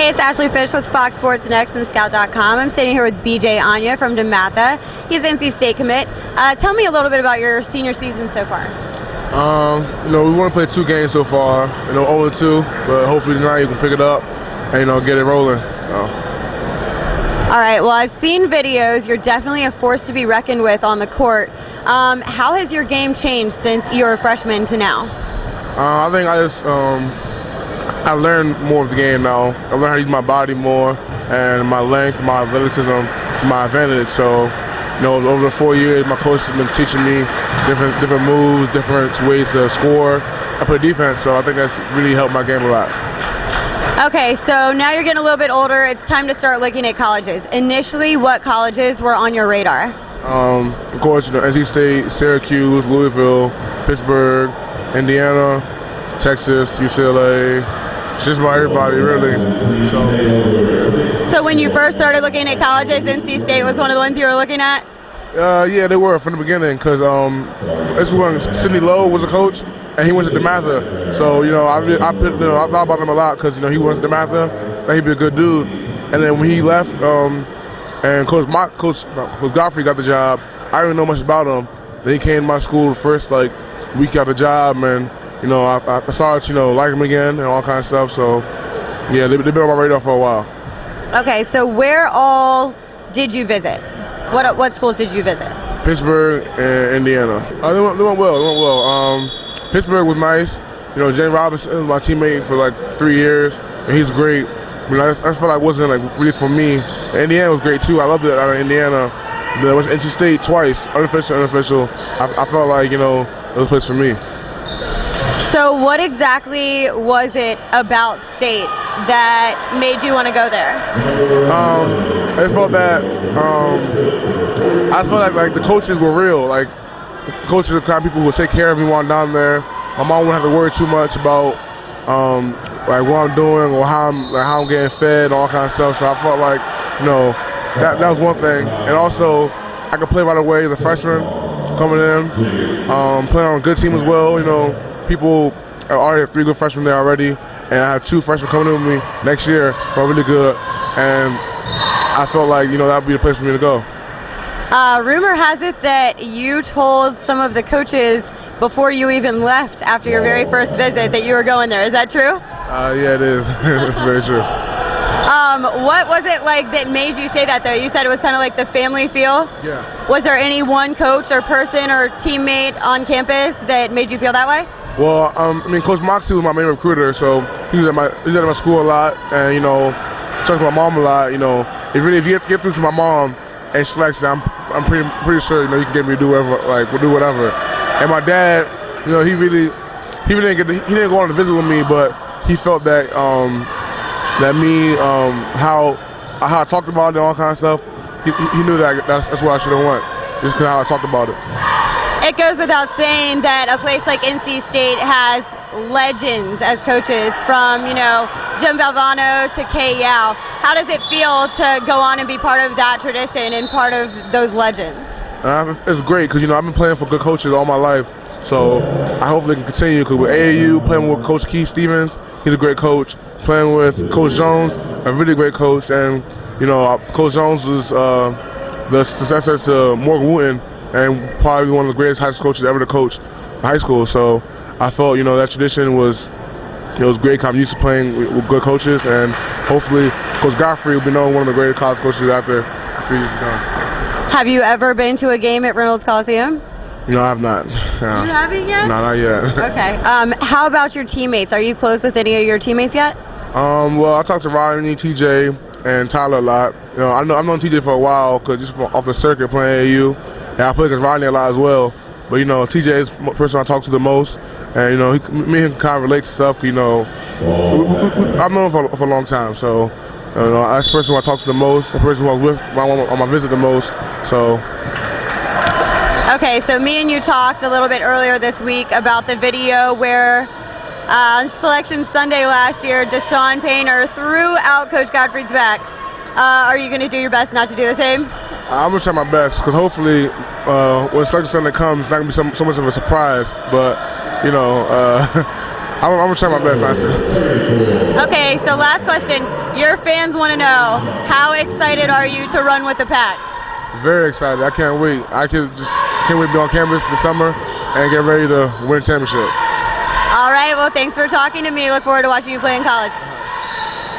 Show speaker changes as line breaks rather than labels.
Hey, it's Ashley Fish with Fox Sports Next and Scout.com. I'm standing here with BeeJay Anya from DeMatha. He's NC State commit. Tell me a little bit about your senior season so far.
We want to play 2 games so far, 0-2, but hopefully tonight you can pick it up and, get it rolling. So.
All right, well, I've seen videos. You're definitely a force to be reckoned with on the court. How has your game changed since you were a freshman to now?
I think I've learned more of the game now. I've learned how to use my body more and my length, my athleticism to my advantage. So, over the 4 years, my coach has been teaching me different moves, different ways to score and play defense. So I think that's really helped my game a lot.
Okay, so now you're getting a little bit older. It's time to start looking at colleges. Initially, what colleges were on your radar?
Of course, NC State, Syracuse, Louisville, Pittsburgh, Indiana, Texas, UCLA. It's just about everybody, really.
So when you first started looking at colleges, NC State was one of the ones you were looking at?
Yeah, they were from the beginning because this was when Sidney Lowe was a coach, and he went to DeMatha. So I thought about him a lot because he went to DeMatha, that he'd be a good dude. And then when he left, and Coach Godfrey got the job, I didn't know much about him. Then he came to my school the first week out the job, and I started like him again and all kinds of stuff. So yeah, they've been on my radar for a while.
Okay, so where all did you visit? What schools did you visit?
Pittsburgh and Indiana. They went well. Pittsburgh was nice. Jane Robinson was my teammate for 3 years, and he's great. I felt like it wasn't really for me. Indiana was great too. I loved it out of Indiana. I went to NC State twice, unofficial. I felt like it was a place for me.
So what exactly was it about State that made you want to go there?
I just felt that like the coaches were real. Like the coaches are the kind of people who would take care of me while I'm down there. My mom wouldn't have to worry too much about what I'm doing or how I'm getting fed and all kinds of stuff. So I felt like that was one thing, and also I could play right away as a freshman coming in, playing on a good team as well. People are already have 3 good freshmen there already, and I have 2 freshmen coming in with me next year who are really good, and I felt like that would be the place for me to go.
Rumor has it that you told some of the coaches before you even left after your very first visit that you were going there. Is that true?
Yeah, it is. It's very true.
What was it like that made you say that, though? You said it was kind of like the family feel?
Yeah.
Was there any one coach or person or teammate on campus that made you feel that way?
Well, Coach Moxie was my main recruiter, so he was at my school a lot, and talked to my mom a lot. If you get through to my mom and she likes it, I'm pretty sure you can get me to do whatever. And my dad, he didn't go on to visit with me, but he felt that how I talked about it and all kinds of stuff, he knew that's what I should have went, just because how I talked about it.
It goes without saying that a place like NC State has legends as coaches, from Jim Valvano to Kay Yao. How does it feel to go on and be part of that tradition and part of those legends?
It's great because I've been playing for good coaches all my life, so I hope they can continue. Because with AAU, playing with Coach Keith Stevens, he's a great coach. Playing with Coach Jones, a really great coach, and Coach Jones was the successor to Morgan Wooten, and probably one of the greatest high school coaches ever to coach in high school. So I felt that tradition was great. I'm used to playing with good coaches, and hopefully Coach Godfrey will be known one of the greatest college coaches out there a few years to come.
Have you ever been to a game at Reynolds Coliseum?
No, I have not.
You haven't yet?
No, not yet.
Okay. How about your teammates? Are you close with any of your teammates yet?
Well, I talked to Rodney, TJ, and Tyler a lot. I've known TJ for a while because just off the circuit playing AAU, and I play against Rodney a lot as well. But TJ is the person I talk to the most, and me and him kind of relate to stuff. I've known him for a long time, so that's the person who I talk to the most, the person who I'm with on my visit the most. So.
Okay, so me and you talked a little bit earlier this week about the video where on Selection Sunday last year, Deshaun Painter threw out Coach Godfrey's back. Are you going to do your best not to do the same?
I'm going to try my best because hopefully when Selection Sunday comes, it's not going to be so much of a surprise. But, I'm gonna try my best last year.
Okay, so last question. Your fans want to know, how excited are you to run with the pack?
Very excited. I can't wait. Can't wait to be on campus this summer and get ready to win a championship.
All right, well, thanks for talking to me. Look forward to watching you play in college.